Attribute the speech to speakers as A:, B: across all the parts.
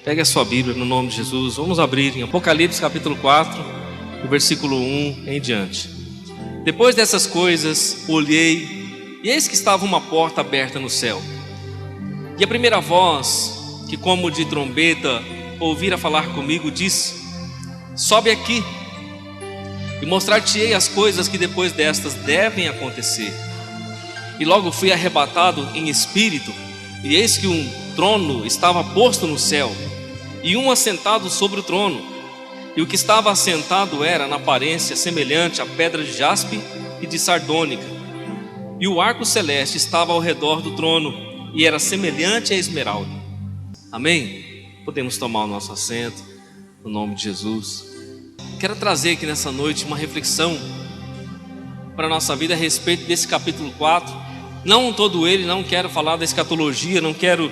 A: Pegue a sua Bíblia no nome de Jesus. Vamos abrir em Apocalipse capítulo 4, o versículo 1 em diante. Depois dessas coisas, olhei, e eis que estava uma porta aberta no céu. E a primeira voz, que como de trombeta ouvira falar comigo, disse: sobe aqui, e mostrar-te-ei as coisas que depois destas devem acontecer. E logo fui arrebatado em espírito, e eis que um trono estava posto no céu, e um assentado sobre o trono. E o que estava assentado era, na aparência, semelhante à pedra de jaspe e de sardônica. E o arco celeste estava ao redor do trono, e era semelhante a esmeralda. Amém? Podemos tomar o nosso assento, no nome de Jesus. Quero trazer aqui nessa noite uma reflexão para a nossa vida a respeito desse capítulo 4. Não todo ele, não quero falar da escatologia, não quero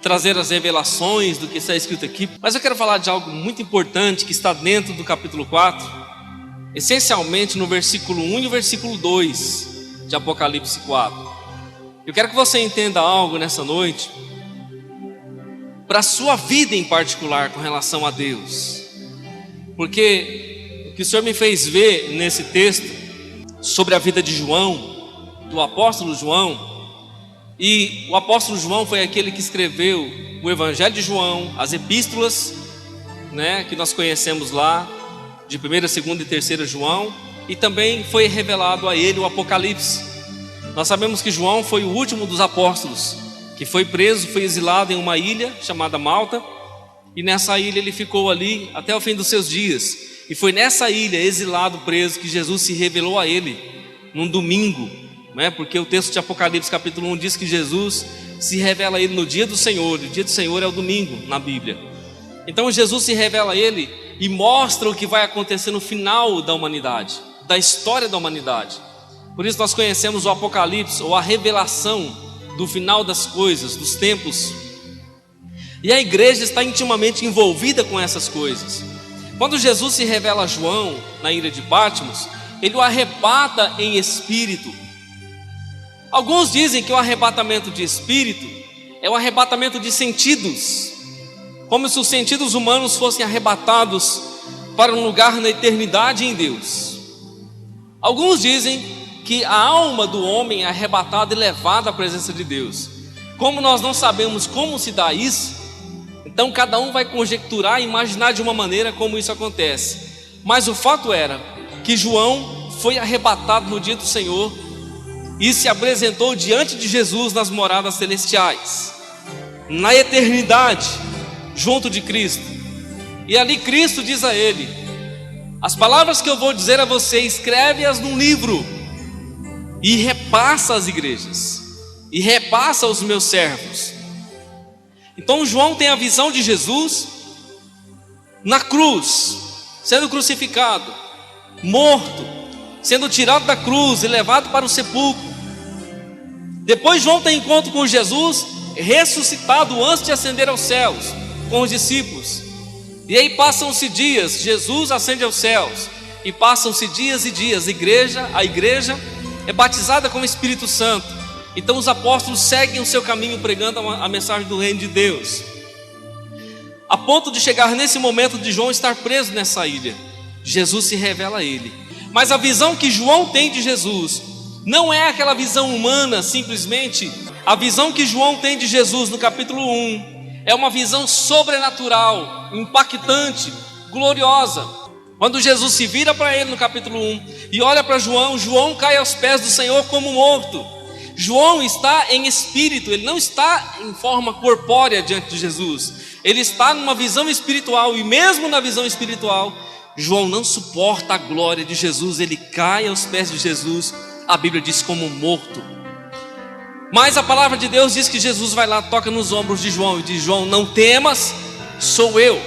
A: trazer as revelações do que está escrito aqui, mas eu quero falar de algo muito importante que está dentro do capítulo 4, essencialmente no versículo 1 e o versículo 2 de Apocalipse 4. Eu quero que você entenda algo nessa noite para a sua vida em particular com relação a Deus, porque o que o Senhor me fez ver nesse texto sobre a vida de João, do apóstolo João, e o apóstolo João foi aquele que escreveu o Evangelho de João, as epístolas, que nós conhecemos lá, de 1ª, 2ª e 3ª João, e também foi revelado a ele o Apocalipse. Nós sabemos que João foi o último dos apóstolos, que foi preso, foi exilado em uma ilha chamada Malta, e nessa ilha ele ficou ali até o fim dos seus dias. E foi nessa ilha, exilado, preso, que Jesus se revelou a ele, num domingo, porque o texto de Apocalipse capítulo 1 diz que Jesus se revela a ele no dia do Senhor. O dia do Senhor é o domingo na Bíblia. Então Jesus se revela a ele e mostra o que vai acontecer no final da humanidade, da história da humanidade. Por isso nós conhecemos o Apocalipse, ou a revelação do final das coisas, dos tempos. E a igreja está intimamente envolvida com essas coisas. Quando Jesus se revela a João na ilha de Patmos, ele o arrebata em espírito. Alguns dizem que o arrebatamento de espírito é o arrebatamento de sentidos, como se os sentidos humanos fossem arrebatados para um lugar na eternidade em Deus. Alguns dizem que a alma do homem é arrebatada e levada à presença de Deus. Como nós não sabemos como se dá isso, então cada um vai conjecturar e imaginar de uma maneira como isso acontece. Mas o fato era que João foi arrebatado no dia do Senhor e se apresentou diante de Jesus nas moradas celestiais, na eternidade, junto de Cristo. E ali Cristo diz a ele: as palavras que eu vou dizer a você, escreve-as num livro e repassa às igrejas, e repassa aos meus servos. Então João tem a visão de Jesus na cruz, sendo crucificado, morto, sendo tirado da cruz e levado para o sepulcro. Depois João tem encontro com Jesus ressuscitado antes de ascender aos céus com os discípulos. E aí passam-se dias, Jesus ascende aos céus, e passam-se dias e dias. A igreja é batizada com o Espírito Santo. Então os apóstolos seguem o seu caminho pregando a mensagem do reino de Deus, a ponto de chegar nesse momento de João estar preso nessa ilha. Jesus se revela a ele. Mas a visão que João tem de Jesus não é aquela visão humana simplesmente. A visão que João tem de Jesus no capítulo 1 é uma visão sobrenatural, impactante, gloriosa. Quando Jesus se vira para ele no capítulo 1 e olha para João, João cai aos pés do Senhor como morto. João está em espírito, ele não está em forma corpórea diante de Jesus. Ele está numa visão espiritual, e mesmo na visão espiritual, João não suporta a glória de Jesus, ele cai aos pés de Jesus, a Bíblia diz como morto. Mas a palavra de Deus diz que Jesus vai lá, toca nos ombros de João e diz: João, não temas, sou eu.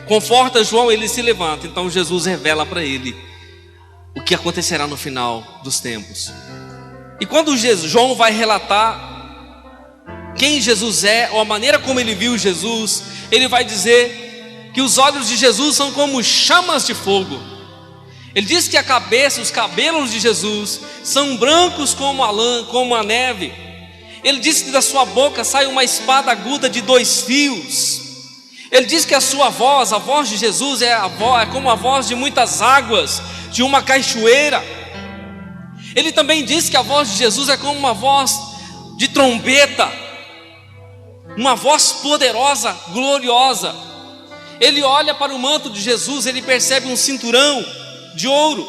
A: Conforta João, ele se levanta. Então Jesus revela para ele o que acontecerá no final dos tempos. E quando João vai relatar quem Jesus é, ou a maneira como ele viu Jesus, ele vai dizer que os olhos de Jesus são como chamas de fogo. Ele diz que a cabeça, os cabelos de Jesus são brancos como a lã, como a neve. Ele diz que da sua boca sai uma espada aguda de 2 fios. Ele diz que a sua voz, a voz de Jesus é como a voz de muitas águas, de uma cachoeira. Ele também diz que a voz de Jesus é como uma voz de trombeta, uma voz poderosa, gloriosa. Ele olha para o manto de Jesus, ele percebe um cinturão de ouro.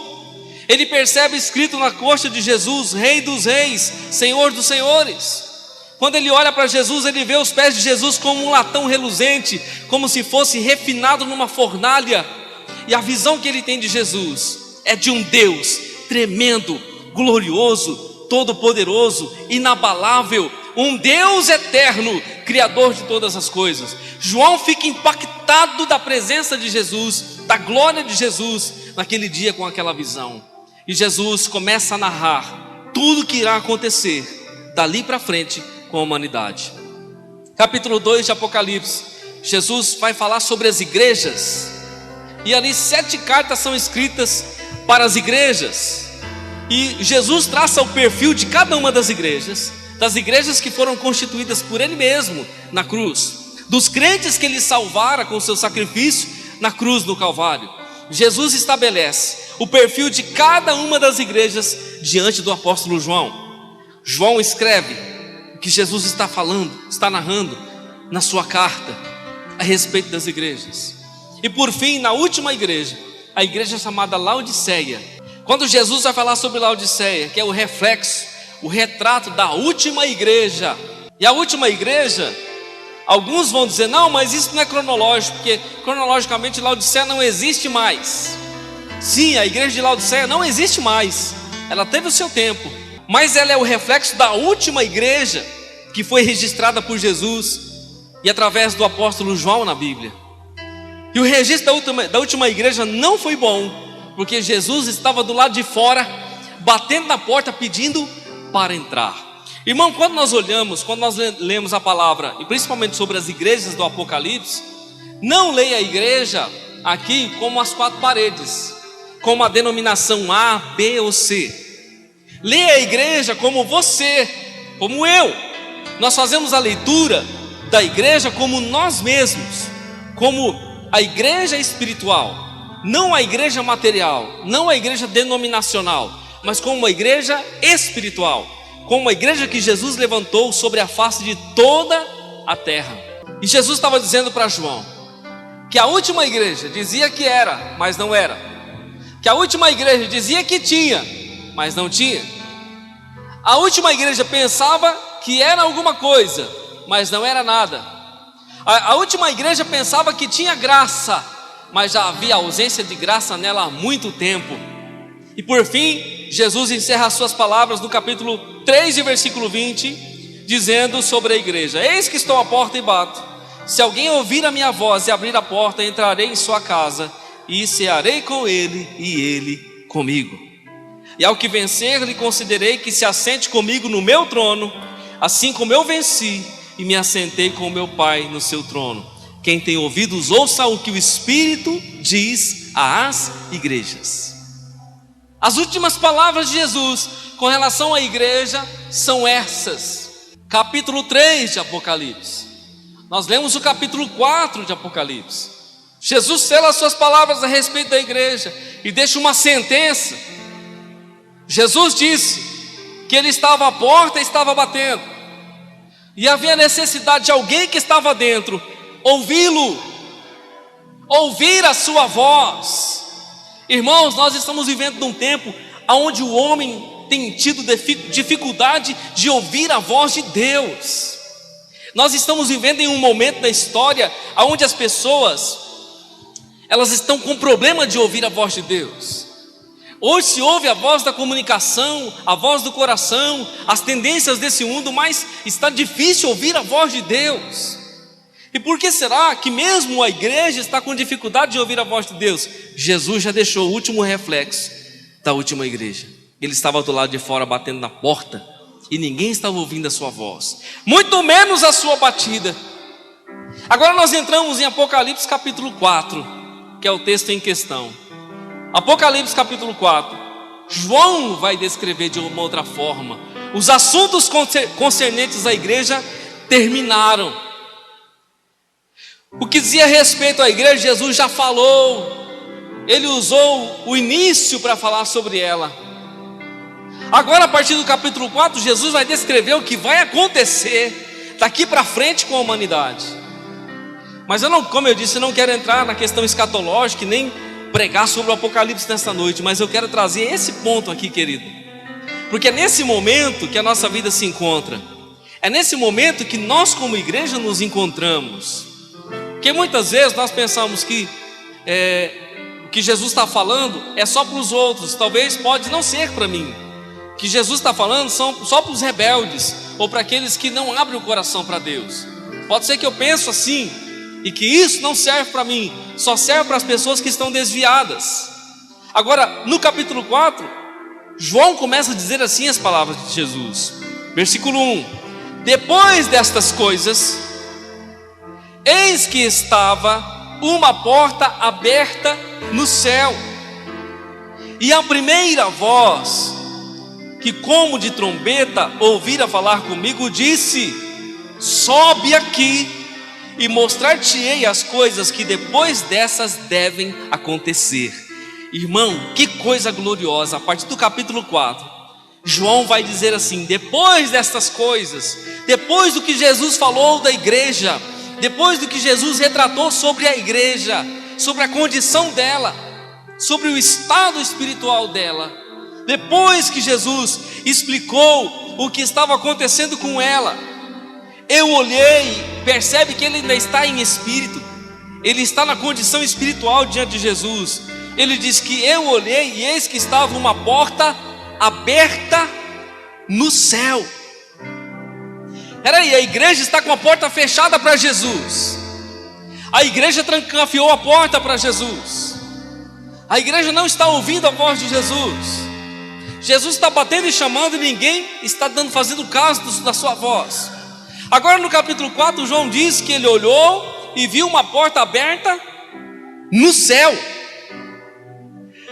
A: Ele percebe escrito na coxa de Jesus: Rei dos reis, Senhor dos senhores. Quando ele olha para Jesus, ele vê os pés de Jesus como um latão reluzente, como se fosse refinado numa fornalha. E a visão que ele tem de Jesus é de um Deus tremendo, glorioso, todo-poderoso, inabalável, um Deus eterno, Criador de todas as coisas. João fica impactado da presença de Jesus, da glória de Jesus, naquele dia com aquela visão. E Jesus começa a narrar tudo o que irá acontecer dali para frente com a humanidade. Capítulo 2 de Apocalipse, Jesus vai falar sobre as igrejas. E ali 7 cartas são escritas para as igrejas. E Jesus traça o perfil de cada uma das igrejas que foram constituídas por Ele mesmo na cruz, dos crentes que Ele salvara com o seu sacrifício na cruz do Calvário. Jesus estabelece o perfil de cada uma das igrejas diante do apóstolo João. João escreve o que Jesus está falando, está narrando na sua carta a respeito das igrejas. E por fim, na última igreja, a igreja chamada Laodiceia. Quando Jesus vai falar sobre Laodiceia, que é o reflexo, o retrato da última igreja. E a última igreja, alguns vão dizer: não, mas isso não é cronológico, porque cronologicamente Laodiceia não existe mais. Sim, a igreja de Laodiceia não existe mais, ela teve o seu tempo, mas ela é o reflexo da última igreja que foi registrada por Jesus e através do apóstolo João na Bíblia. E o registro da última igreja não foi bom, porque Jesus estava do lado de fora, batendo na porta, pedindo para entrar. Irmão, quando nós lemos a palavra, e principalmente sobre as igrejas do Apocalipse, não leia a igreja aqui como as 4 paredes, como a denominação A, B ou C. Leia a igreja como você, como eu. Nós fazemos a leitura da igreja como nós mesmos, como a igreja espiritual, não a igreja material, não a igreja denominacional, mas como uma igreja espiritual, como uma igreja que Jesus levantou sobre a face de toda a terra. E Jesus estava dizendo para João que a última igreja dizia que era, mas não era, que a última igreja dizia que tinha, mas não tinha. A última igreja pensava que era alguma coisa, mas não era nada. A última igreja pensava que tinha graça, mas já havia ausência de graça nela há muito tempo. E por fim, Jesus encerra as suas palavras no capítulo 3, versículo 20, dizendo sobre a igreja: eis que estou à porta e bato. Se alguém ouvir a minha voz e abrir a porta, entrarei em sua casa e cearei com ele e ele comigo. E ao que vencer, lhe concederei que se assente comigo no meu trono, assim como eu venci e me assentei com o meu Pai no seu trono. Quem tem ouvidos, ouça o que o Espírito diz às igrejas. As últimas palavras de Jesus com relação à igreja são essas. Capítulo 3 de Apocalipse. Nós lemos o capítulo 4 de Apocalipse. Jesus sela as suas palavras a respeito da igreja e deixa uma sentença. Jesus disse que ele estava à porta e estava batendo, e havia necessidade de alguém que estava dentro ouvi-lo, ouvir a sua voz. Irmãos, nós estamos vivendo num tempo onde o homem tem tido dificuldade de ouvir a voz de Deus. Nós estamos vivendo em um momento da história onde as pessoas, elas estão com problema de ouvir a voz de Deus. Hoje se ouve a voz da comunicação, a voz do coração, as tendências desse mundo, mas está difícil ouvir a voz de Deus. E por que será que mesmo a igreja está com dificuldade de ouvir a voz de Deus? Jesus já deixou o último reflexo da última igreja. Ele estava do lado de fora batendo na porta e ninguém estava ouvindo a sua voz, muito menos a sua batida. Agora nós entramos em Apocalipse capítulo 4, que é o texto em questão. Apocalipse capítulo 4, João vai descrever de uma outra forma. Os assuntos concernentes à igreja terminaram. O que dizia respeito à igreja, Jesus já falou. Ele usou o início para falar sobre ela. Agora, a partir do capítulo 4, Jesus vai descrever o que vai acontecer daqui para frente com a humanidade. Mas eu não, como eu disse, eu não quero entrar na questão escatológica e nem pregar sobre o Apocalipse nesta noite, mas eu quero trazer esse ponto aqui, querido, porque é nesse momento que a nossa vida se encontra. É nesse momento que nós como igreja nos encontramos. Porque muitas vezes nós pensamos que o que Jesus está falando é só para os outros. Talvez pode não ser para mim. O que Jesus está falando são só para os rebeldes, ou para aqueles que não abrem o coração para Deus. Pode ser que eu pense assim, e que isso não serve para mim, só serve para as pessoas que estão desviadas. Agora, no capítulo 4, João começa a dizer assim as palavras de Jesus. Versículo 1: depois destas coisas, eis que estava uma porta aberta no céu, e a primeira voz, que como de trombeta ouvira falar comigo, disse: sobe aqui, e mostrar-te-ei as coisas que depois dessas devem acontecer. Irmão, que coisa gloriosa. A partir do capítulo 4, João vai dizer assim: depois destas coisas, depois do que Jesus falou da igreja, depois do que Jesus retratou sobre a igreja, sobre a condição dela, sobre o estado espiritual dela, depois que Jesus explicou o que estava acontecendo com ela, eu olhei, percebe que ele ainda está em espírito, ele está na condição espiritual diante de Jesus. Ele diz que eu olhei e eis que estava uma porta aberta no céu. Peraí, a igreja está com a porta fechada para Jesus. A igreja trancafiou a porta para Jesus. A igreja não está ouvindo a voz de Jesus. Jesus está batendo e chamando e ninguém está fazendo caso da sua voz. Agora no capítulo 4, João diz que ele olhou e viu uma porta aberta no céu.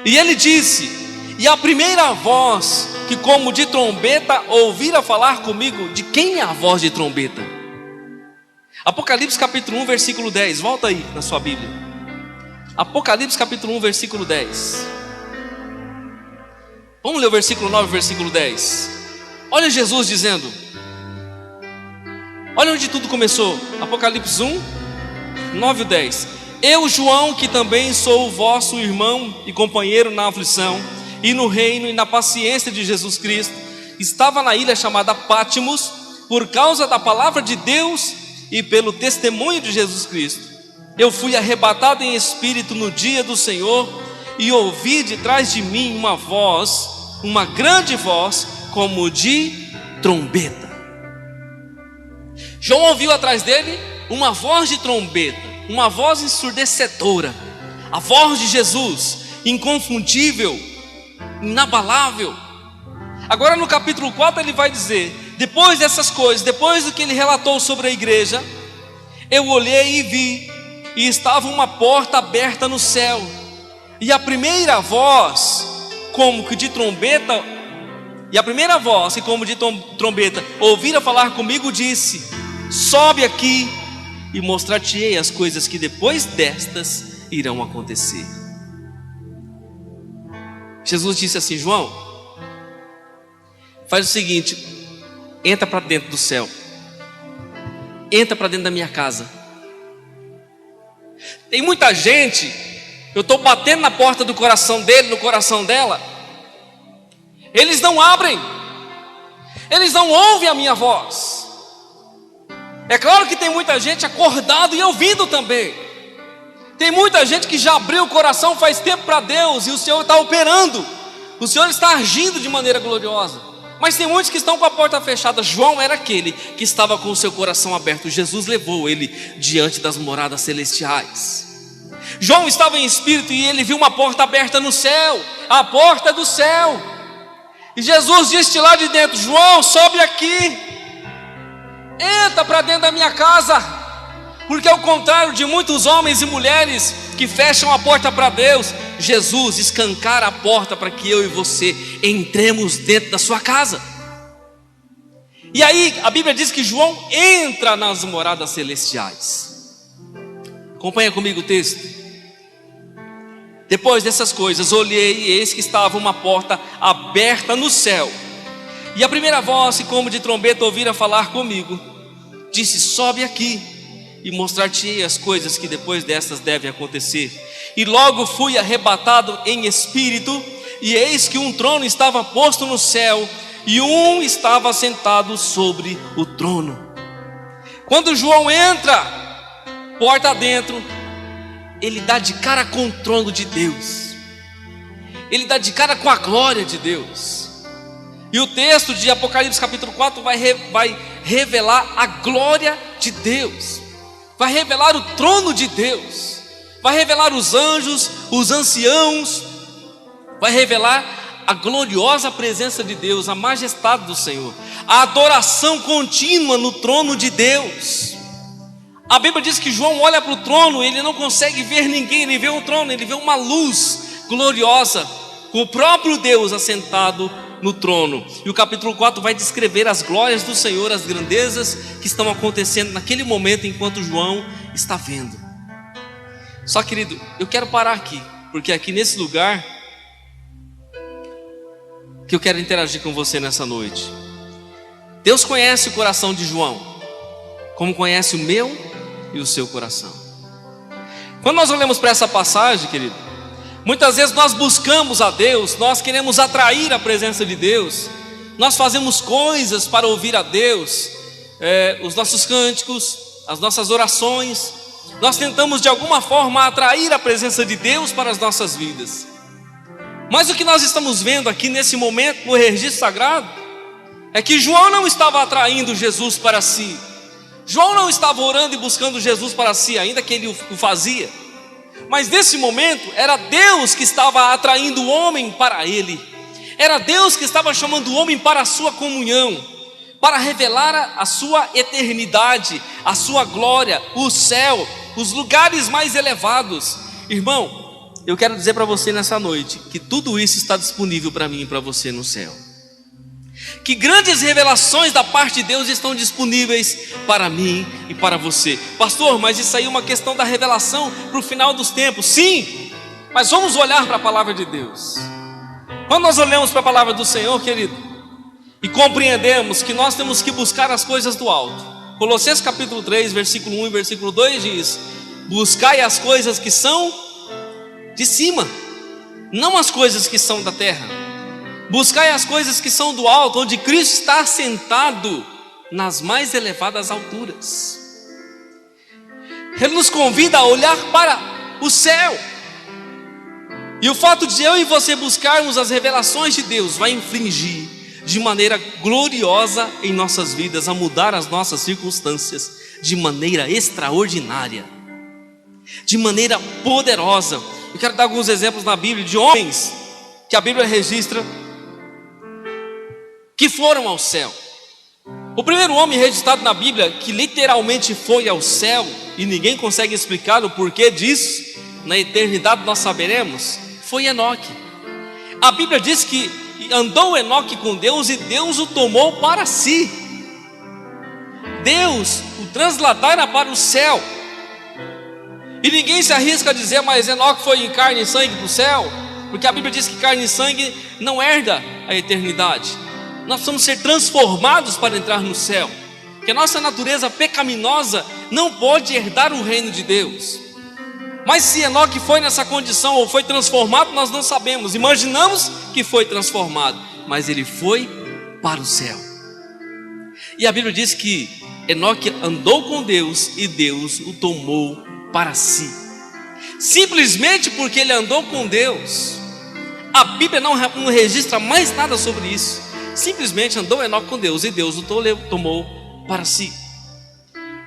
A: E ele disse: e a primeira voz, que como de trombeta ouvira falar comigo. De quem é a voz de trombeta? Apocalipse capítulo 1, versículo 10. Volta aí na sua Bíblia. Apocalipse capítulo 1, versículo 10. Vamos ler o versículo 9 e o versículo 10. Olha Jesus dizendo, olha onde tudo começou. Apocalipse 1, 9 e 10. Eu, João, que também sou o vosso irmão e companheiro na aflição e no reino e na paciência de Jesus Cristo, estava na ilha chamada Pátimos por causa da palavra de Deus e pelo testemunho de Jesus Cristo. Eu fui arrebatado em espírito no dia do Senhor e ouvi de trás de mim uma voz, uma grande voz, como de trombeta. João ouviu atrás dele uma voz de trombeta, uma voz ensurdecedora, a voz de Jesus, inconfundível, inabalável. Agora no capítulo 4 ele vai dizer: depois dessas coisas, depois do que ele relatou sobre a igreja, eu olhei e vi, e estava uma porta aberta no céu, e a primeira voz, como que de trombeta, ouvira falar comigo, disse: sobe aqui e mostrar-te-ei as coisas que depois destas irão acontecer. Jesus disse assim: João, faz o seguinte, entra para dentro do céu, entra para dentro da minha casa. Tem muita gente, eu estou batendo na porta do coração dele, no coração dela, eles não abrem, eles não ouvem a minha voz. É claro que tem muita gente acordado e ouvindo também. Tem muita gente que já abriu o coração faz tempo para Deus, e o Senhor está operando, o Senhor está agindo de maneira gloriosa. Mas tem muitos que estão com a porta fechada. João era aquele que estava com o seu coração aberto. Jesus levou ele diante das moradas celestiais. João estava em espírito e ele viu uma porta aberta no céu, a porta do céu. E Jesus disse lá de dentro: João, sobe aqui, entra para dentro da minha casa. Porque ao contrário de muitos homens e mulheres que fecham a porta para Deus, Jesus escancara a porta para que eu e você entremos dentro da sua casa. E aí a Bíblia diz que João entra nas moradas celestiais. Acompanha comigo o texto. Depois dessas coisas, olhei e eis que estava uma porta aberta no céu. E a primeira voz, como de trombeta, ouvira falar comigo. Disse: sobe aqui e mostrar-te-ei as coisas que depois destas devem acontecer. E logo fui arrebatado em espírito, e eis que um trono estava posto no céu, e um estava sentado sobre o trono. Quando João entra, porta adentro, ele dá de cara com o trono de Deus. Ele dá de cara com a glória de Deus. E o texto de Apocalipse capítulo 4 vai revelar a glória de Deus, vai revelar o trono de Deus, vai revelar os anjos, os anciãos, vai revelar a gloriosa presença de Deus, a majestade do Senhor, a adoração contínua no trono de Deus. A Bíblia diz que João olha para o trono, ele não consegue ver ninguém, ele vê o trono, ele vê uma luz gloriosa, com o próprio Deus assentado no trono. E o capítulo 4 vai descrever as glórias do Senhor, as grandezas que estão acontecendo naquele momento, enquanto João está vendo. Só, querido, eu quero parar aqui, porque aqui nesse lugar que eu quero interagir com você nessa noite. Deus conhece o coração de João, como conhece o meu e o seu coração. Quando nós olhamos para essa passagem, querido, muitas vezes nós buscamos a Deus, nós queremos atrair a presença de Deus, nós fazemos coisas para ouvir a Deus, os nossos cânticos, as nossas orações, nós tentamos de alguma forma atrair a presença de Deus para as nossas vidas. Mas o que nós estamos vendo aqui nesse momento no registro sagrado é que João não estava atraindo Jesus para si. João não estava orando e buscando Jesus para si, ainda que ele o fazia. Mas nesse momento era Deus que estava atraindo o homem para ele. Era Deus que estava chamando o homem para a sua comunhão, para revelar a sua eternidade, a sua glória, o céu, os lugares mais elevados. Irmão, eu quero dizer para você nessa noite que tudo isso está disponível para mim e para você no céu. Que grandes revelações da parte de Deus estão disponíveis para mim e para você. Pastor, mas isso aí é uma questão da revelação para o final dos tempos. Sim, mas vamos olhar para a palavra de Deus. Quando nós olhamos para a palavra do Senhor, querido, e compreendemos que nós temos que buscar as coisas do alto. Colossenses capítulo 3, versículo 1 e versículo 2 diz: buscai as coisas que são de cima, não as coisas que são da terra. Buscai as coisas que são do alto, onde Cristo está assentado nas mais elevadas alturas. Ele nos convida a olhar para o céu. E o fato de eu e você buscarmos as revelações de Deus vai infligir de maneira gloriosa em nossas vidas, a mudar as nossas circunstâncias de maneira extraordinária, de maneira poderosa. Eu quero dar alguns exemplos na Bíblia de homens que a Bíblia registra que foram ao céu. O primeiro homem registrado na Bíblia que literalmente foi ao céu, e ninguém consegue explicar o porquê disso, na eternidade nós saberemos, foi Enoque. A Bíblia diz que andou Enoque com Deus e Deus o tomou para si. Deus o transladara para o céu. E ninguém se arrisca a dizer: mas Enoque foi em carne e sangue para o céu, porque a Bíblia diz que carne e sangue não herda a eternidade. Nós precisamos ser transformados para entrar no céu, porque a nossa natureza pecaminosa não pode herdar o reino de Deus. Mas se Enoque foi nessa condição ou foi transformado, nós não sabemos. Imaginamos que foi transformado, mas ele foi para o céu. E a Bíblia diz que Enoque andou com Deus e Deus o tomou para si, simplesmente porque ele andou com Deus. A Bíblia não registra mais nada sobre isso. Simplesmente andou Enoque com Deus e Deus o tomou para si.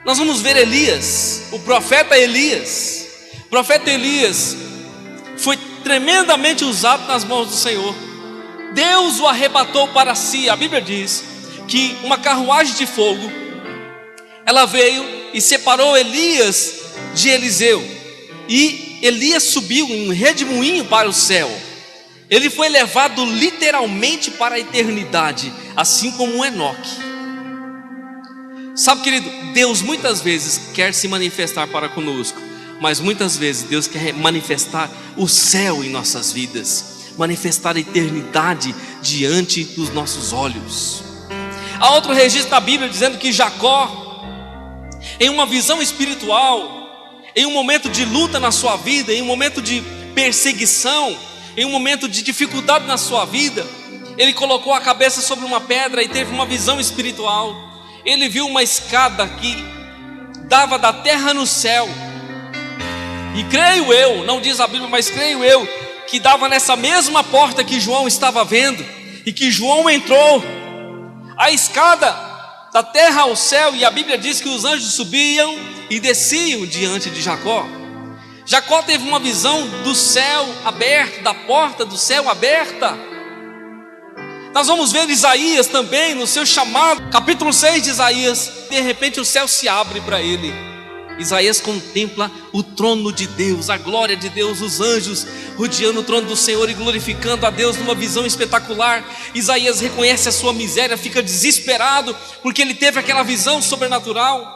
A: Nós vamos ver Elias, o profeta Elias. O profeta Elias foi tremendamente usado nas mãos do Senhor. Deus o arrebatou para si. A Bíblia diz que uma carruagem de fogo, ela veio e separou Elias de Eliseu, e Elias subiu em um redemoinho para o céu. Ele foi levado literalmente para a eternidade, assim como Enoque. Sabe, querido, Deus muitas vezes quer se manifestar para conosco, mas muitas vezes Deus quer manifestar o céu em nossas vidas, manifestar a eternidade diante dos nossos olhos. Há outro registro na Bíblia dizendo que Jacó, em uma visão espiritual, em um momento de luta na sua vida, em um momento de perseguição, em um momento de dificuldade na sua vida, ele colocou a cabeça sobre uma pedra e teve uma visão espiritual. Ele viu uma escada que dava da terra no céu, e creio eu, não diz a Bíblia, mas creio eu, que dava nessa mesma porta que João estava vendo, e que João entrou, a escada da terra ao céu, e a Bíblia diz que os anjos subiam e desciam diante de Jacó. Jacó teve uma visão do céu aberto, da porta do céu aberta. Nós vamos ver Isaías também, no seu chamado, capítulo 6 de Isaías, de repente o céu se abre para ele. Isaías contempla o trono de Deus, a glória de Deus, os anjos rodeando o trono do Senhor e glorificando a Deus numa visão espetacular. Isaías reconhece a sua miséria, fica desesperado, porque ele teve aquela visão sobrenatural.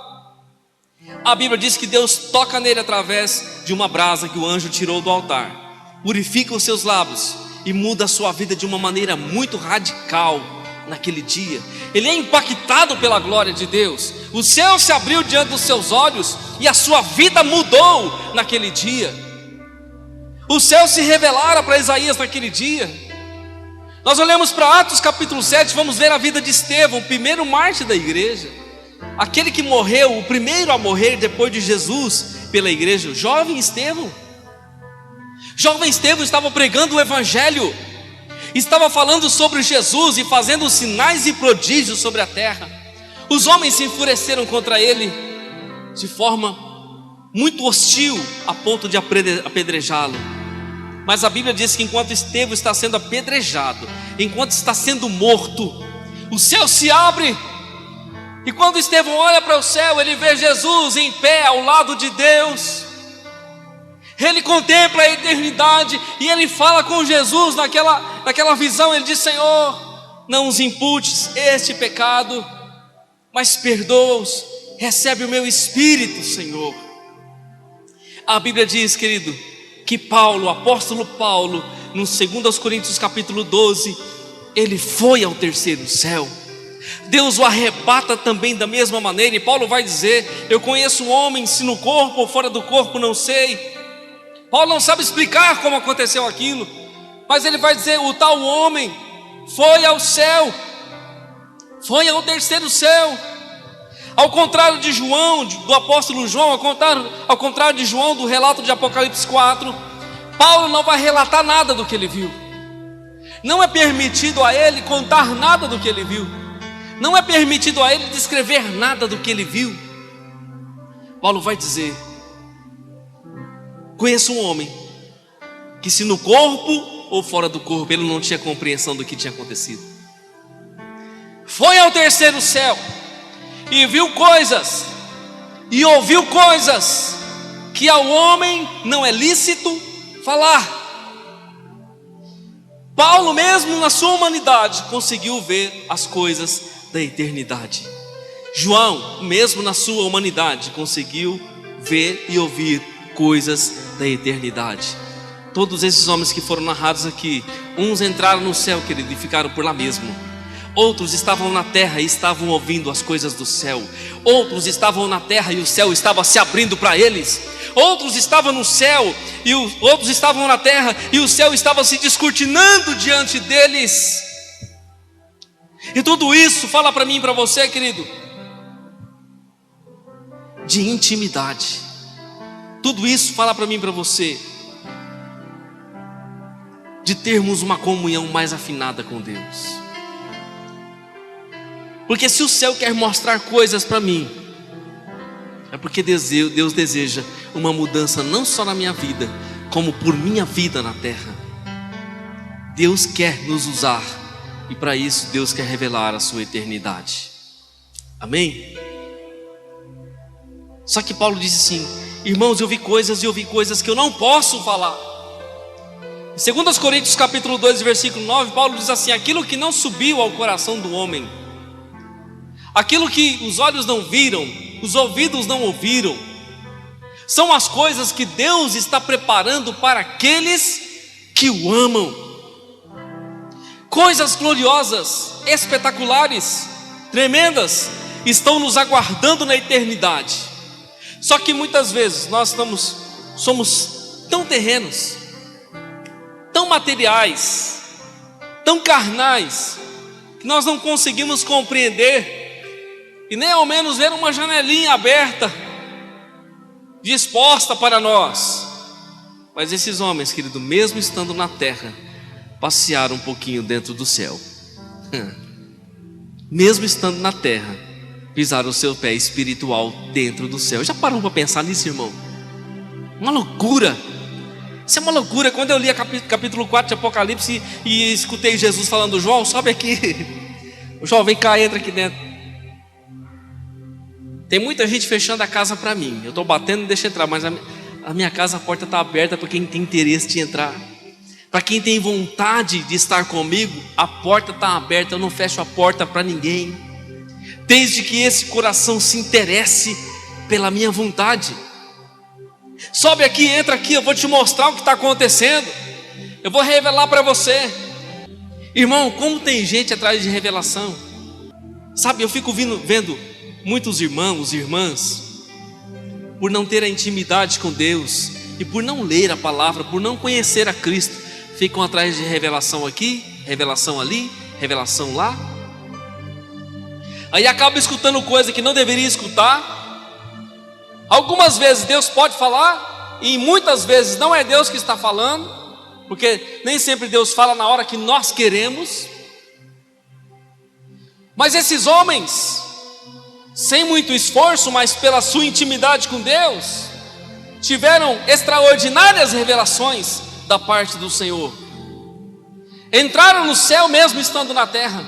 A: A Bíblia diz que Deus toca nele através de uma brasa que o anjo tirou do altar, purifica os seus lábios e muda a sua vida de uma maneira muito radical. Naquele dia, ele é impactado pela glória de Deus, o céu se abriu diante dos seus olhos e a sua vida mudou naquele dia. O céu se revelara para Isaías naquele dia. Nós olhamos para Atos capítulo 7, vamos ver a vida de Estevão, o primeiro mártir da igreja, aquele que morreu, o primeiro a morrer depois de Jesus pela igreja, o jovem Estevão. Jovem Estevão estava pregando o evangelho, estava falando sobre Jesus e fazendo sinais e prodígios sobre a terra. Os homens se enfureceram contra ele de forma muito hostil, a ponto de apedrejá-lo. Mas a Bíblia diz que enquanto Estevão está sendo apedrejado, enquanto está sendo morto, o céu se abre, e quando Estevão olha para o céu, ele vê Jesus em pé ao lado de Deus. Ele contempla a eternidade e ele fala com Jesus naquela visão. Ele diz: Senhor, não os imputes este pecado, mas perdoa-os, recebe o meu espírito, Senhor. A Bíblia diz, querido, que Paulo, o apóstolo Paulo, no 2 Coríntios capítulo 12, ele foi ao terceiro céu. Deus o arrebata também da mesma maneira, e Paulo vai dizer: eu conheço um homem, se no corpo ou fora do corpo, não sei. Paulo não sabe explicar como aconteceu aquilo, mas ele vai dizer: o tal homem foi ao céu, foi ao terceiro céu. Ao contrário de João, do apóstolo João, ao contrário de João, do relato de Apocalipse 4, Paulo não vai relatar nada do que ele viu. Não é permitido a ele contar nada do que ele viu. Não é permitido a ele descrever nada do que ele viu. Paulo vai dizer: conheço um homem que, se no corpo ou fora do corpo, ele não tinha compreensão do que tinha acontecido. Foi ao terceiro céu e viu coisas e ouviu coisas que ao homem não é lícito falar. Paulo, mesmo na sua humanidade, conseguiu ver as coisas da eternidade. João, mesmo na sua humanidade, conseguiu ver e ouvir coisas da eternidade. Todos esses homens que foram narrados aqui, uns entraram no céu, querido, e ficaram por lá mesmo. Outros estavam na terra e estavam ouvindo as coisas do céu. Outros estavam na terra e o céu estava se abrindo para eles. Outros estavam no céu e outros estavam na terra e o céu estava se descortinando diante deles. E tudo isso fala para mim e para você, querido, de intimidade. Tudo isso fala para mim e para você de termos uma comunhão mais afinada com Deus. Porque se o céu quer mostrar coisas para mim, é porque Deus deseja uma mudança não só na minha vida, como por minha vida na terra. Deus quer nos usar, e para isso Deus quer revelar a sua eternidade. Amém? Só que Paulo disse assim: irmãos, eu vi coisas que eu não posso falar. Em 2 Coríntios capítulo 2, versículo 9, Paulo diz assim: aquilo que não subiu ao coração do homem, aquilo que os olhos não viram, os ouvidos não ouviram, são as coisas que Deus está preparando para aqueles que o amam. Coisas gloriosas, espetaculares, tremendas, estão nos aguardando na eternidade. Só que muitas vezes nós somos tão terrenos, tão materiais, tão carnais, que nós não conseguimos compreender e nem ao menos ver uma janelinha aberta, disposta para nós. Mas esses homens, querido, mesmo estando na terra, passearam um pouquinho dentro do céu. Mesmo estando na terra, pisaram o seu pé espiritual dentro do céu. Já parou para pensar nisso, irmão? Uma loucura. Isso é uma loucura. Quando eu li capítulo 4 de Apocalipse e escutei Jesus falando: João, sobe aqui. João, vem cá, entra aqui dentro. Tem muita gente fechando a casa para mim. Eu estou batendo e deixa entrar, mas a minha casa, a porta está aberta para quem tem interesse de entrar. Para quem tem vontade de estar comigo, a porta está aberta. Eu não fecho a porta para ninguém, desde que esse coração se interesse pela minha vontade. Sobe aqui, entra aqui, eu vou te mostrar o que está acontecendo. Eu vou revelar para você. Irmão, como tem gente atrás de revelação. Sabe, eu fico vendo muitos irmãos e irmãs, por não ter a intimidade com Deus e por não ler a palavra, por não conhecer a Cristo, ficam atrás de revelação aqui, revelação ali, revelação lá. Aí acaba escutando coisa que não deveria escutar. Algumas vezes Deus pode falar, e muitas vezes não é Deus que está falando, porque nem sempre Deus fala na hora que nós queremos. Mas esses homens, sem muito esforço, mas pela sua intimidade com Deus, tiveram extraordinárias revelações da parte do Senhor. Entraram no céu mesmo estando na terra.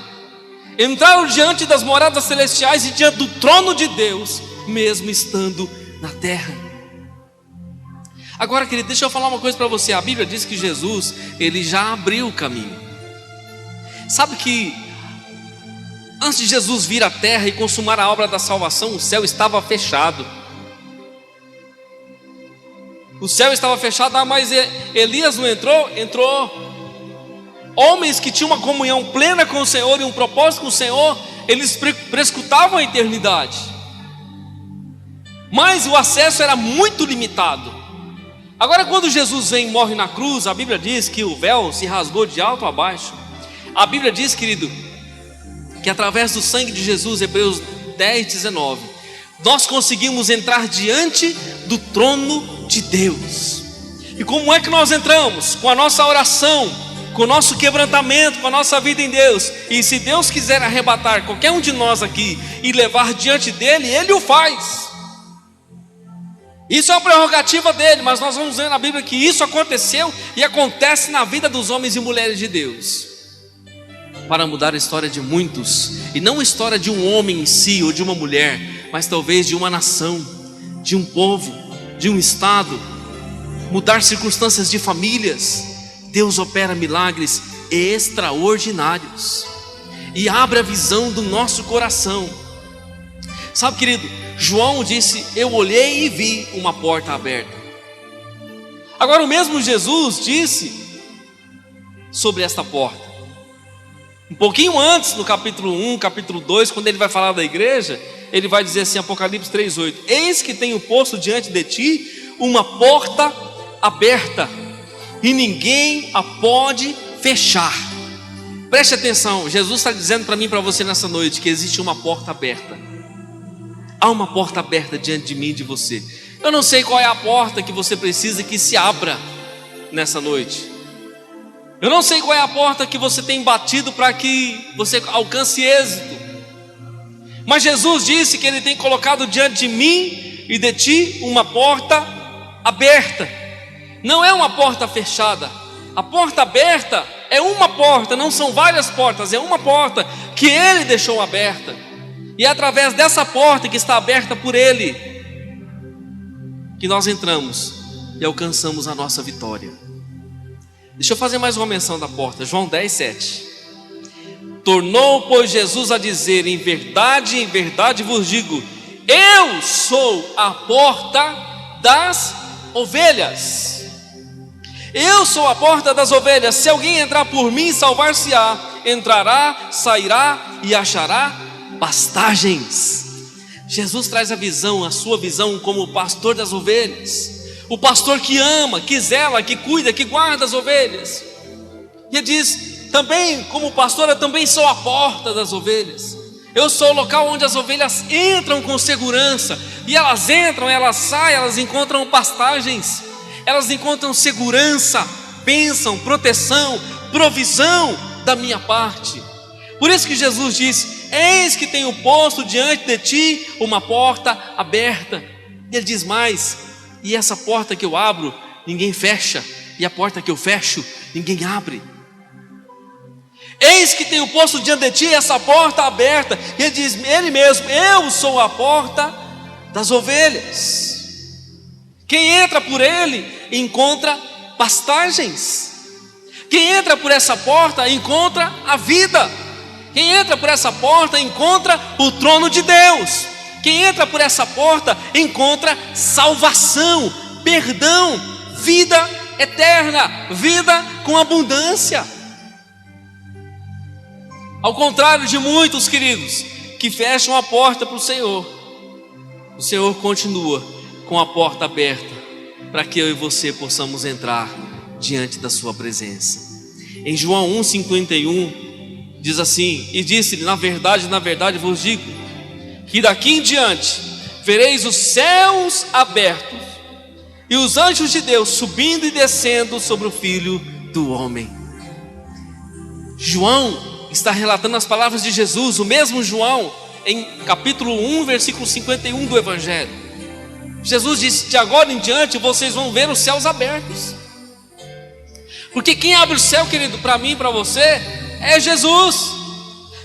A: Entraram diante das moradas celestiais e diante do trono de Deus, mesmo estando na terra. Agora, querido, deixa eu falar uma coisa para você. A Bíblia diz que Jesus, ele já abriu o caminho. Sabe que antes de Jesus vir à terra e consumar a obra da salvação, o céu estava fechado. O céu estava fechado, mas Elias não entrou? Entrou. Homens que tinham uma comunhão plena com o Senhor e um propósito com o Senhor, eles prescrutavam a eternidade. Mas o acesso era muito limitado. Agora, quando Jesus vem e morre na cruz, a Bíblia diz que o véu se rasgou de alto a baixo. A Bíblia diz, querido, que através do sangue de Jesus, Hebreus 10:19, nós conseguimos entrar diante do trono de Deus. E como é que nós entramos? Com a nossa oração, com o nosso quebrantamento, com a nossa vida em Deus. E se Deus quiser arrebatar qualquer um de nós aqui e levar diante dele, ele o faz. Isso é uma prerrogativa dele, mas nós vamos ver na Bíblia que isso aconteceu e acontece na vida dos homens e mulheres de Deus, para mudar a história de muitos, e não a história de um homem em si ou de uma mulher, mas talvez de uma nação, de um povo, de um estado, mudar circunstâncias de famílias. Deus opera milagres extraordinários e abre a visão do nosso coração. Sabe, querido, João disse: eu olhei e vi uma porta aberta. Agora o mesmo Jesus disse sobre esta porta. Um pouquinho antes, no capítulo 1, capítulo 2, quando ele vai falar da igreja, ele vai dizer assim, Apocalipse 3:8: eis que tenho posto diante de ti uma porta aberta, e ninguém a pode fechar. Preste atenção, Jesus está dizendo para mim e para você nessa noite que existe uma porta aberta. Há uma porta aberta diante de mim e de você. Eu não sei qual é a porta que você precisa que se abra nessa noite. Eu não sei qual é a porta que você tem batido para que você alcance êxito. Mas Jesus disse que Ele tem colocado diante de mim e de ti uma porta aberta. Não é uma porta fechada. A porta aberta é uma porta, não são várias portas, é uma porta que Ele deixou aberta. E é através dessa porta que está aberta por Ele que nós entramos e alcançamos a nossa vitória. Deixa eu fazer mais uma menção da porta. João 10:7. Tornou, pois, Jesus a dizer: em verdade vos digo, eu sou a porta das ovelhas. Eu sou a porta das ovelhas. Se alguém entrar por mim, salvar-se-á. Entrará, sairá e achará pastagens. Jesus traz a visão, a sua visão como o pastor das ovelhas. O pastor que ama, que zela, que cuida, que guarda as ovelhas. E ele diz, também como pastor, eu também sou a porta das ovelhas. Eu sou o local onde as ovelhas entram com segurança. E elas entram, elas saem, elas encontram pastagens. Elas encontram segurança, bênção, proteção, provisão da minha parte. Por isso que Jesus disse, eis que tenho posto diante de ti uma porta aberta. E ele diz mais, e essa porta que eu abro, ninguém fecha. E a porta que eu fecho, ninguém abre. Eis que tenho posto diante de ti essa porta aberta. E ele diz, ele mesmo, eu sou a porta das ovelhas. Quem entra por ele, encontra pastagens. Quem entra por essa porta, encontra a vida. Quem entra por essa porta, encontra o trono de Deus. Quem entra por essa porta, encontra salvação, perdão, vida eterna, vida com abundância. Ao contrário de muitos, queridos, que fecham a porta para o Senhor continua com a porta aberta, para que eu e você possamos entrar diante da sua presença. Em João 1,51 diz assim, e disse-lhe, na verdade vos digo, que daqui em diante vereis os céus abertos e os anjos de Deus subindo e descendo sobre o Filho do Homem. João está relatando as palavras de Jesus, o mesmo João, em capítulo 1, versículo 51 do Evangelho. Jesus disse, de agora em diante vocês vão ver os céus abertos. Porque quem abre o céu, querido, para mim e para você, é Jesus.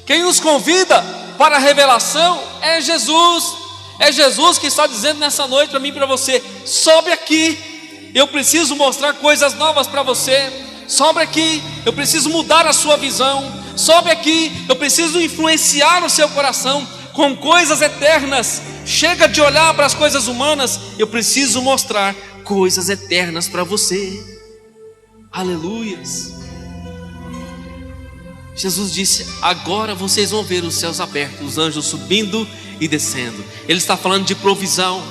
A: Quem nos convida para a revelação é Jesus. É Jesus que está dizendo nessa noite para mim e para você, sobe aqui, eu preciso mostrar coisas novas para você. Sobe aqui, eu preciso mudar a sua visão. Sobe aqui, eu preciso influenciar o seu coração com coisas eternas. Chega de olhar para as coisas humanas, eu preciso mostrar coisas eternas para você. Aleluias. Jesus disse, agora vocês vão ver os céus abertos, os anjos subindo e descendo. Ele está falando de provisão.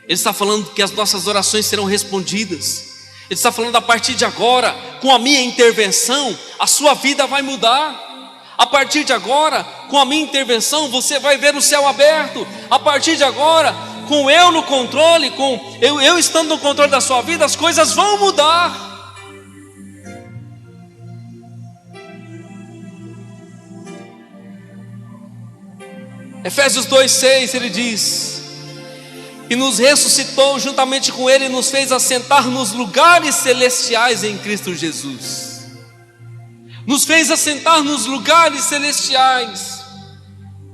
A: Ele está falando que as nossas orações serão respondidas. Ele está falando a partir de agora, com a minha intervenção, a sua vida vai mudar. A partir de agora, com a minha intervenção, você vai ver o céu aberto. A partir de agora, com eu no controle, com eu estando no controle da sua vida, as coisas vão mudar. Efésios 2,6 ele diz, e nos ressuscitou juntamente com ele e nos fez assentar nos lugares celestiais em Cristo Jesus. Nos fez assentar nos lugares celestiais.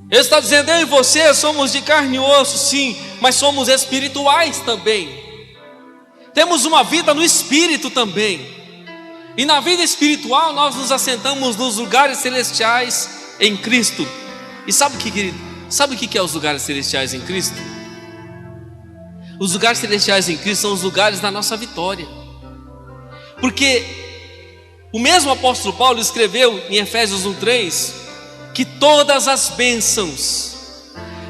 A: Ele está dizendo, eu e você somos de carne e osso, sim, mas somos espirituais também. Temos uma vida no espírito também. E na vida espiritual nós nos assentamos nos lugares celestiais em Cristo. E sabe o que, querido? Sabe o que é os lugares celestiais em Cristo? Os lugares celestiais em Cristo são os lugares da nossa vitória. Porque o mesmo apóstolo Paulo escreveu em Efésios 1,3 que todas as bênçãos,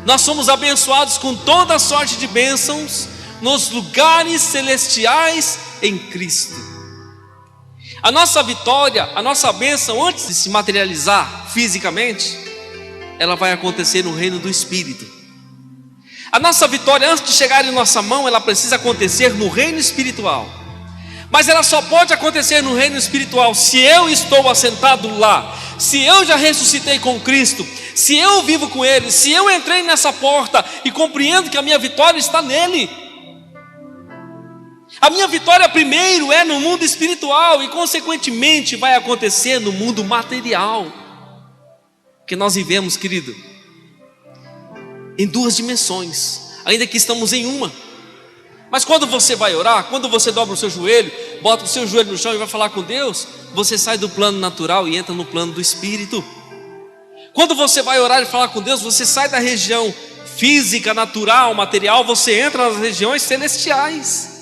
A: nós somos abençoados com toda sorte de bênçãos nos lugares celestiais em Cristo. A nossa vitória, a nossa bênção, antes de se materializar fisicamente, ela vai acontecer no reino do Espírito. A nossa vitória, antes de chegar em nossa mão, ela precisa acontecer no reino espiritual. Mas ela só pode acontecer no reino espiritual se eu estou assentado lá, se eu já ressuscitei com Cristo, se eu vivo com Ele, se eu entrei nessa porta e compreendo que a minha vitória está nele. A minha vitória primeiro é no mundo espiritual e consequentemente vai acontecer no mundo material. Que nós vivemos, querido, em duas dimensões, ainda que estamos em uma. Mas quando você vai orar, quando você dobra o seu joelho, bota o seu joelho no chão e vai falar com Deus, você sai do plano natural e entra no plano do Espírito. Quando você vai orar e falar com Deus, você sai da região física, natural, material, você entra nas regiões celestiais.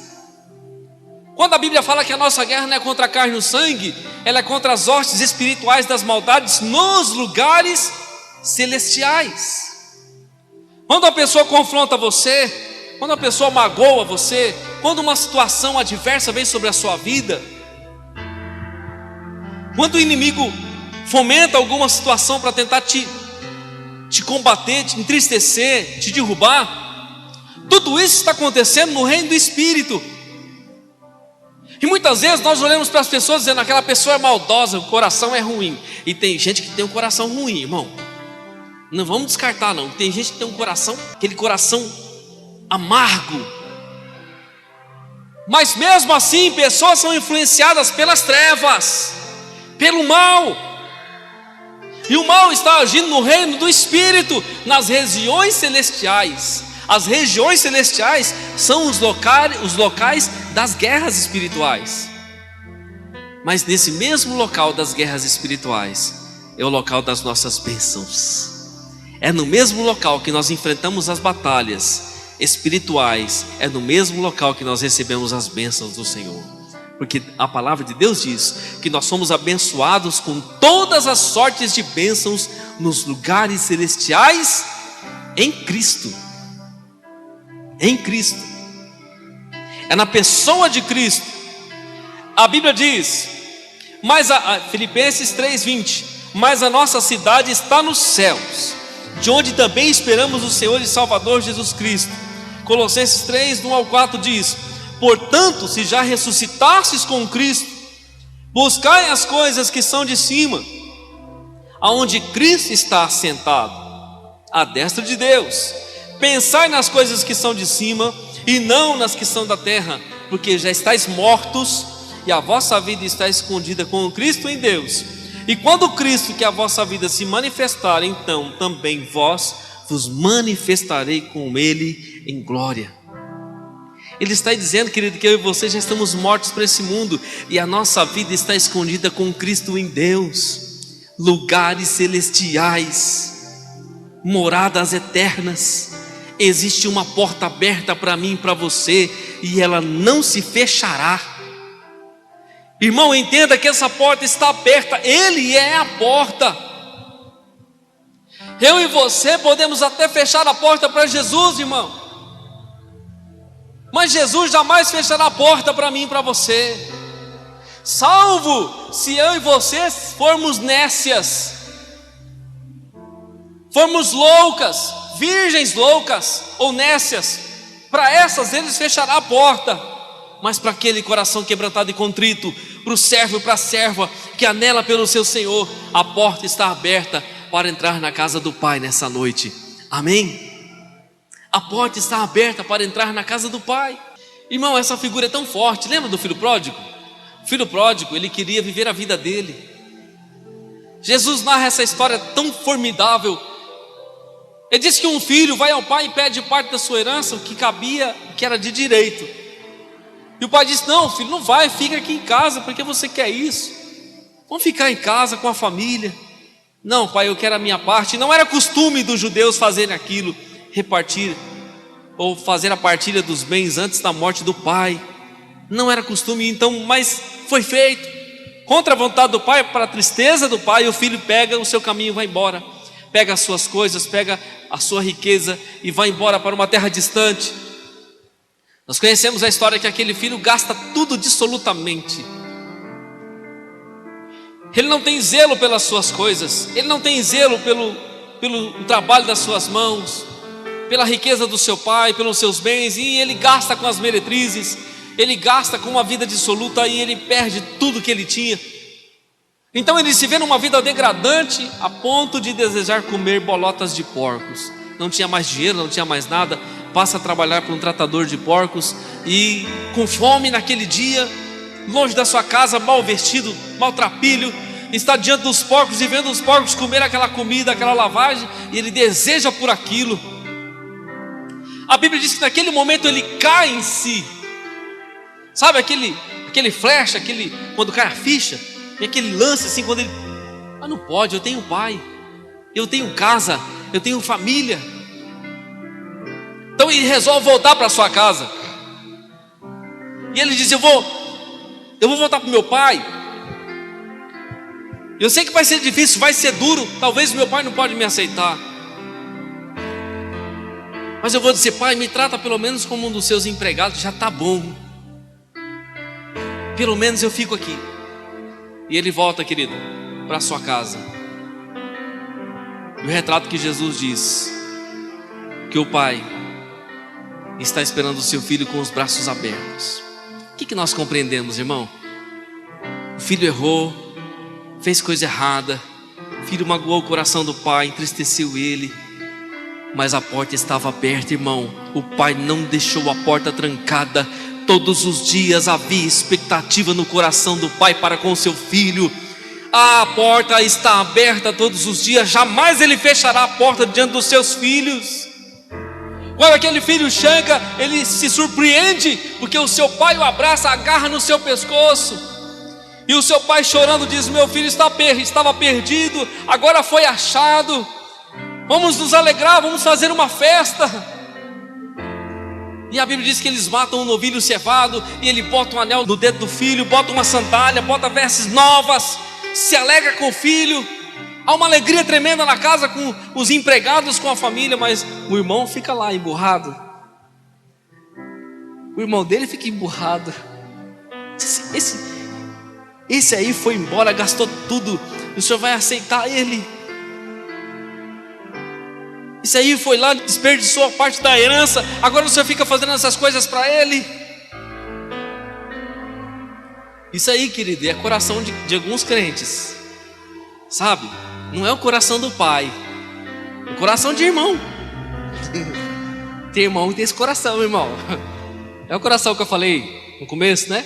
A: Quando a Bíblia fala que a nossa guerra não é contra a carne e o sangue, ela é contra as hostes espirituais das maldades nos lugares celestiais. Quando a pessoa confronta você, quando a pessoa magoa você, quando uma situação adversa vem sobre a sua vida, quando o inimigo fomenta alguma situação para tentar te combater, te entristecer, te derrubar, tudo isso está acontecendo no reino do Espírito. E muitas vezes nós olhamos para as pessoas dizendo: aquela pessoa é maldosa, o coração é ruim. E tem gente que tem um coração ruim, irmão. Não vamos descartar não. Tem gente que tem um coração, aquele coração amargo. Mas mesmo assim, pessoas são influenciadas pelas trevas, pelo mal. E o mal está agindo no reino do Espírito, nas regiões celestiais. As regiões celestiais são os locais das guerras espirituais. Mas nesse mesmo local das guerras espirituais é o local das nossas bênçãos. É no mesmo local que nós enfrentamos as batalhas espirituais. É no mesmo local que nós recebemos as bênçãos do Senhor. Porque a palavra de Deus diz que nós somos abençoados com todas as sortes de bênçãos nos lugares celestiais em Cristo. Em Cristo. É na pessoa de Cristo. A Bíblia diz, Filipenses 3:20, mas a nossa cidade está nos céus, de onde também esperamos o Senhor e Salvador Jesus Cristo. Colossenses 3:1-4 diz: portanto, se já ressuscitastes com Cristo, buscai as coisas que são de cima, aonde Cristo está assentado, à destra de Deus. Pensai nas coisas que são de cima e não nas que são da terra, porque já estáis mortos e a vossa vida está escondida com Cristo em Deus. E quando Cristo, que é a vossa vida, se manifestar, então também vós vos manifestarei com Ele em glória. Ele está dizendo, querido, que eu e você já estamos mortos para esse mundo e a nossa vida está escondida com Cristo em Deus. Lugares celestiais, moradas eternas. Existe uma porta aberta para mim e para você, e ela não se fechará. Irmão, entenda que essa porta está aberta, Ele é a porta. Eu e você podemos até fechar a porta para Jesus, irmão, mas Jesus jamais fechará a porta para mim e para você, salvo se eu e você formos nécias, formos loucas, virgens loucas ou nécias. Para essas eles fechará a porta, mas para aquele coração quebrantado e contrito, para o servo e para a serva que anela pelo seu Senhor, a porta está aberta para entrar na casa do Pai nessa noite. Amém? A porta está aberta para entrar na casa do Pai. Irmão, essa figura é tão forte. Lembra do filho pródigo? O filho pródigo, ele queria viver a vida dele. Jesus narra essa história tão formidável. Ele diz que um filho vai ao pai e pede parte da sua herança, o que cabia, que era de direito. E o pai diz: não, filho, não vai, fica aqui em casa, porque você quer isso. Vamos ficar em casa com a família. Não, pai, eu quero a minha parte. Não era costume dos judeus fazerem aquilo, repartir ou fazer a partilha dos bens antes da morte do pai. Não era costume, então, mas foi feito. Contra a vontade do pai, para a tristeza do pai, o filho pega o seu caminho e vai embora. Pega as suas coisas, pega a sua riqueza e vai embora para uma terra distante. Nós conhecemos a história que aquele filho gasta tudo dissolutamente. Ele não tem zelo pelas suas coisas, ele não tem zelo pelo trabalho das suas mãos, pela riqueza do seu pai, pelos seus bens, e ele gasta com as meretrizes, ele gasta com uma vida dissoluta e ele perde tudo que ele tinha. Então ele se vê numa vida degradante a ponto de desejar comer bolotas de porcos. Não tinha mais dinheiro, não tinha mais nada, passa a trabalhar para um tratador de porcos e com fome naquele dia, longe da sua casa, mal vestido, maltrapilho, está diante dos porcos e vendo os porcos comer aquela comida, aquela lavagem, e ele deseja por aquilo. A Bíblia diz que naquele momento ele cai em si. Sabe aquele flash, quando cai a ficha, e aquele lance assim, quando ele: não pode, eu tenho pai, eu tenho casa, eu tenho família. Então ele resolve voltar para sua casa. E ele diz: eu vou voltar para o meu pai. Eu sei que vai ser difícil, vai ser duro. Talvez meu pai não pode me aceitar. Mas eu vou dizer: pai, me trata pelo menos como um dos seus empregados, já está bom. Pelo menos eu fico aqui. E ele volta, querido, para sua casa. E o retrato que Jesus diz que o pai está esperando o seu filho com os braços abertos. O que nós compreendemos, irmão? O filho errou, fez coisa errada, o filho magoou o coração do pai, entristeceu ele, mas a porta estava aberta, irmão. O pai não deixou a porta trancada. Todos os dias havia expectativa no coração do pai para com seu filho. A porta está aberta todos os dias. Jamais ele fechará a porta diante dos seus filhos. Quando aquele filho chega, ele se surpreende, porque o seu pai o abraça, agarra no seu pescoço. E o seu pai chorando diz: meu filho estava perdido, agora foi achado. Vamos nos alegrar, vamos fazer uma festa. E a Bíblia diz que eles matam um novilho cevado, e ele bota um anel no dedo do filho, bota uma sandália, bota vestes novas, se alegra com o filho. Há uma alegria tremenda na casa com os empregados, com a família, mas o irmão fica lá emburrado. O irmão dele fica emburrado. Esse aí foi embora, gastou tudo, o senhor vai aceitar ele? Isso aí foi lá, desperdiçou a parte da herança, agora você fica fazendo essas coisas para ele. Isso aí, querido, é coração de alguns crentes, sabe? Não é o coração do pai, é o coração de irmão. Tem irmão que tem esse coração, irmão. É o coração que eu falei no começo, né?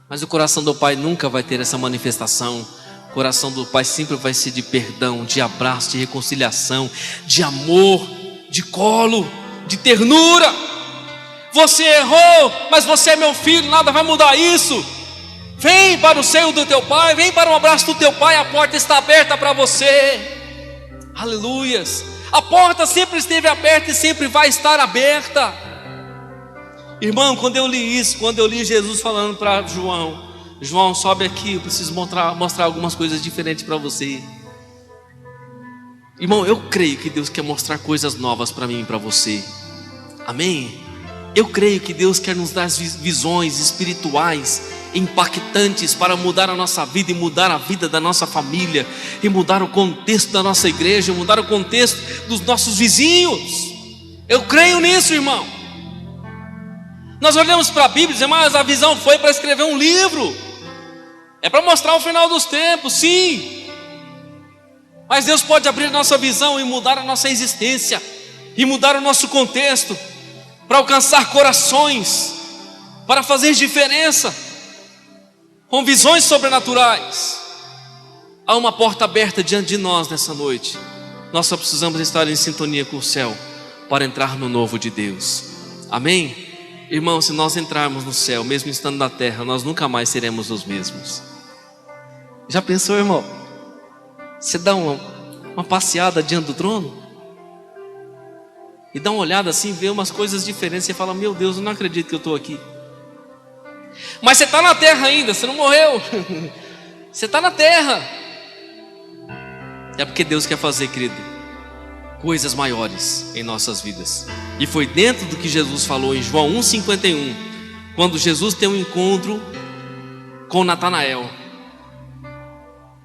A: Mas o coração do pai nunca vai ter essa manifestação. O coração do pai sempre vai ser de perdão, de abraço, de reconciliação, de amor, de colo, de ternura. Você errou, mas você é meu filho, nada vai mudar isso. Vem para o seio do teu pai, vem para o abraço do teu pai, a porta está aberta para você. Aleluias. A porta sempre esteve aberta e sempre vai estar aberta. Irmão, quando eu li isso, quando eu li Jesus falando para João, sobe aqui, eu preciso mostrar algumas coisas diferentes para você. Irmão, eu creio que Deus quer mostrar coisas novas para mim e para você. Amém? Eu creio que Deus quer nos dar visões espirituais impactantes para mudar a nossa vida e mudar a vida da nossa família, e mudar o contexto da nossa igreja, mudar o contexto dos nossos vizinhos. Eu creio nisso, irmão. Nós olhamos para a Bíblia e dizemos: mas a visão foi para escrever um livro, é para mostrar o final dos tempos, sim. Mas Deus pode abrir a nossa visão e mudar a nossa existência, e mudar o nosso contexto, para alcançar corações, para fazer diferença, com visões sobrenaturais. Há uma porta aberta diante de nós nessa noite. Nós só precisamos estar em sintonia com o céu para entrar no novo de Deus. Amém? Irmão, se nós entrarmos no céu, mesmo estando na terra, nós nunca mais seremos os mesmos. Já pensou, irmão? Você dá uma passeada diante do trono e dá uma olhada assim, vê umas coisas diferentes, você fala: meu Deus, eu não acredito que eu estou aqui. Mas você está na terra ainda, você não morreu. Você está na terra. É porque Deus quer fazer, querido, coisas maiores em nossas vidas. E foi dentro do que Jesus falou em João 1,51, quando Jesus tem um encontro com Natanael.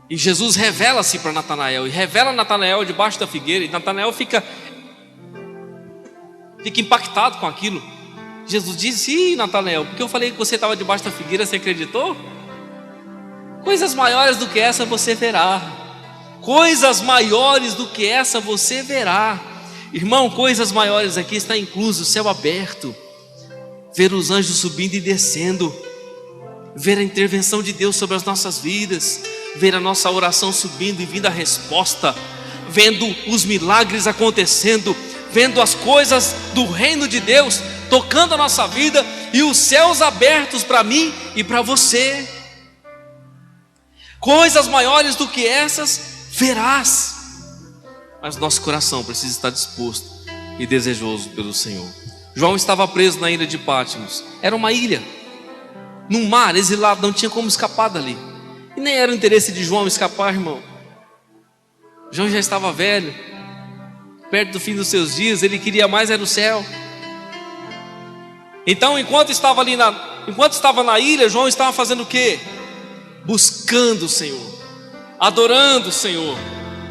A: E Jesus revela-se para Natanael, e revela Natanael debaixo da figueira, e Natanael fica impactado com aquilo. Jesus disse: ih, Natanael, porque eu falei que você estava debaixo da figueira, você acreditou? Coisas maiores do que essa você verá. Coisas maiores do que essa você verá. Irmão, coisas maiores aqui está incluso o céu aberto, ver os anjos subindo e descendo, ver a intervenção de Deus sobre as nossas vidas, ver a nossa oração subindo e vindo a resposta, vendo os milagres acontecendo, vendo as coisas do reino de Deus tocando a nossa vida, e os céus abertos para mim e para você. Coisas maiores do que essas verás, mas nosso coração precisa estar disposto e desejoso pelo Senhor. João estava preso na ilha de Patmos. Era uma ilha, num mar, exilado, não tinha como escapar dali. E nem era o interesse de João escapar, irmão. João já estava velho, perto do fim dos seus dias, ele queria mais era o céu. Então, enquanto estava na ilha, João estava fazendo o quê? Buscando o Senhor, adorando o Senhor,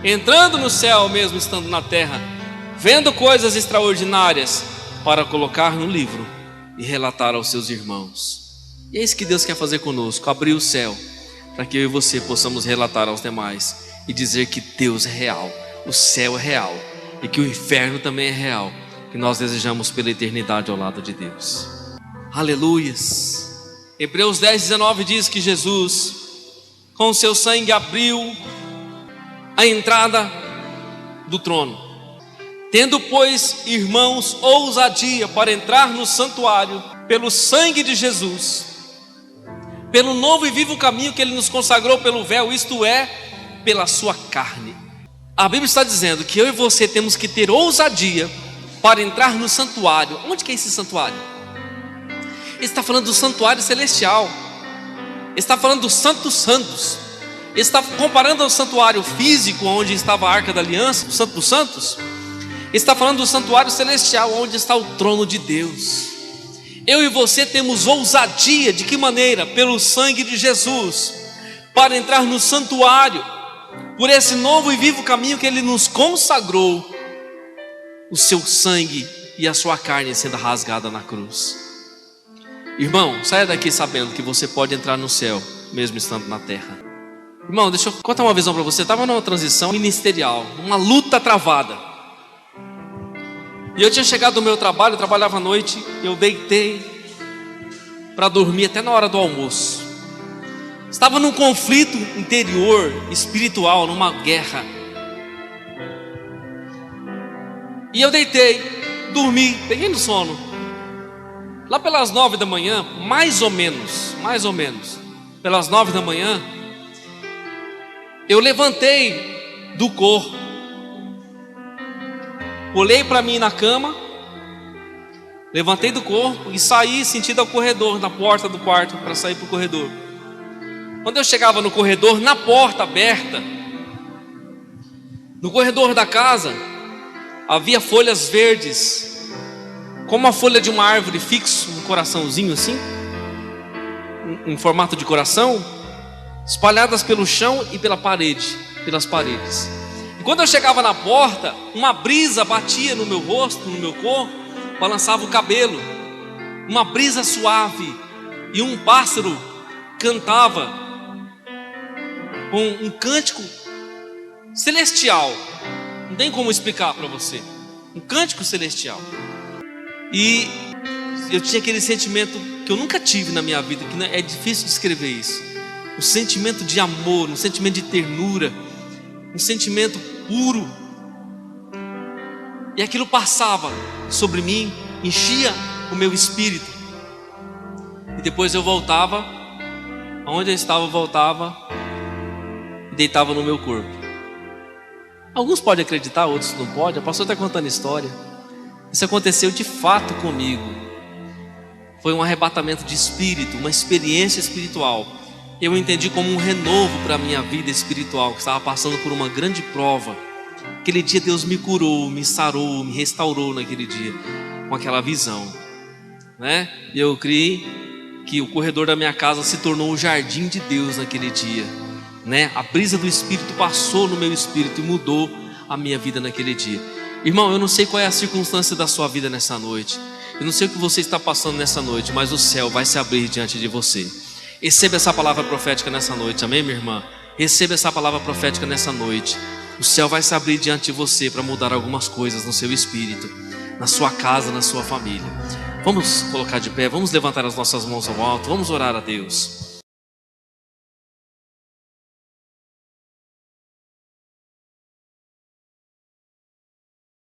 A: entrando no céu mesmo estando na terra, vendo coisas extraordinárias para colocar no livro e relatar aos seus irmãos. E é isso que Deus quer fazer conosco, abrir o céu, para que eu e você possamos relatar aos demais e dizer que Deus é real, o céu é real e que o inferno também é real, que nós desejamos pela eternidade ao lado de Deus. Aleluias. Hebreus 10:19 diz que Jesus, com o seu sangue, abriu a entrada do trono. Tendo, pois, irmãos, ousadia para entrar no santuário pelo sangue de Jesus, pelo novo e vivo caminho que Ele nos consagrou pelo véu, isto é, pela sua carne. A Bíblia está dizendo que eu e você temos que ter ousadia para entrar no santuário. Onde que é esse santuário? Ele está falando do santuário celestial. Ele está falando do Santo dos Santos. Ele está comparando ao santuário físico, onde estava a Arca da Aliança, o Santo dos Santos. Ele está falando do santuário celestial, onde está o trono de Deus. Eu e você temos ousadia, de que maneira? Pelo sangue de Jesus, para entrar no santuário, por esse novo e vivo caminho que Ele nos consagrou, o seu sangue e a sua carne sendo rasgada na cruz. Irmão, saia daqui sabendo que você pode entrar no céu, mesmo estando na terra. Irmão, deixa eu contar uma visão para você. Eu estava numa transição ministerial, uma luta travada. E eu tinha chegado do meu trabalho, eu trabalhava à noite, eu deitei para dormir até na hora do almoço. Estava num conflito interior, espiritual, numa guerra. E eu deitei, dormi, peguei no sono. Lá pelas 9 da manhã, mais ou menos, pelas 9 da manhã, eu levantei do corpo, olhei para mim na cama, levantei do corpo e saí sentido ao corredor, na porta do quarto, para sair para o corredor. Quando eu chegava no corredor, na porta aberta, no corredor da casa, havia folhas verdes, como a folha de uma árvore fixo, um coraçãozinho assim, em formato de coração, espalhadas pelo chão e pelas paredes. E quando eu chegava na porta, uma brisa batia no meu rosto, no meu corpo, balançava o cabelo, uma brisa suave, e um pássaro cantava com um cântico celestial. Não tem como explicar para você. Um cântico celestial. E eu tinha aquele sentimento que eu nunca tive na minha vida, que é difícil descrever isso. Um sentimento de amor, um sentimento de ternura, um sentimento puro. E aquilo passava sobre mim, enchia o meu espírito. E depois eu voltava, aonde eu estava, voltava e deitava no meu corpo. Alguns podem acreditar, outros não podem. A pastora está contando história. Isso aconteceu de fato comigo. Foi um arrebatamento de espírito, uma experiência espiritual. Eu entendi como um renovo para a minha vida espiritual, que estava passando por uma grande prova. Aquele dia Deus me curou, me sarou, me restaurou naquele dia, com aquela visão, né? E eu criei que o corredor da minha casa se tornou o jardim de Deus naquele dia, né? A brisa do Espírito passou no meu espírito e mudou a minha vida naquele dia. Irmão, eu não sei qual é a circunstância da sua vida nessa noite, eu não sei o que você está passando nessa noite, mas o céu vai se abrir diante de você. Receba essa palavra profética nessa noite, amém, minha irmã? Receba essa palavra profética nessa noite. O céu vai se abrir diante de você para mudar algumas coisas no seu espírito, na sua casa, na sua família. Vamos colocar de pé, vamos levantar as nossas mãos ao alto, vamos orar a Deus.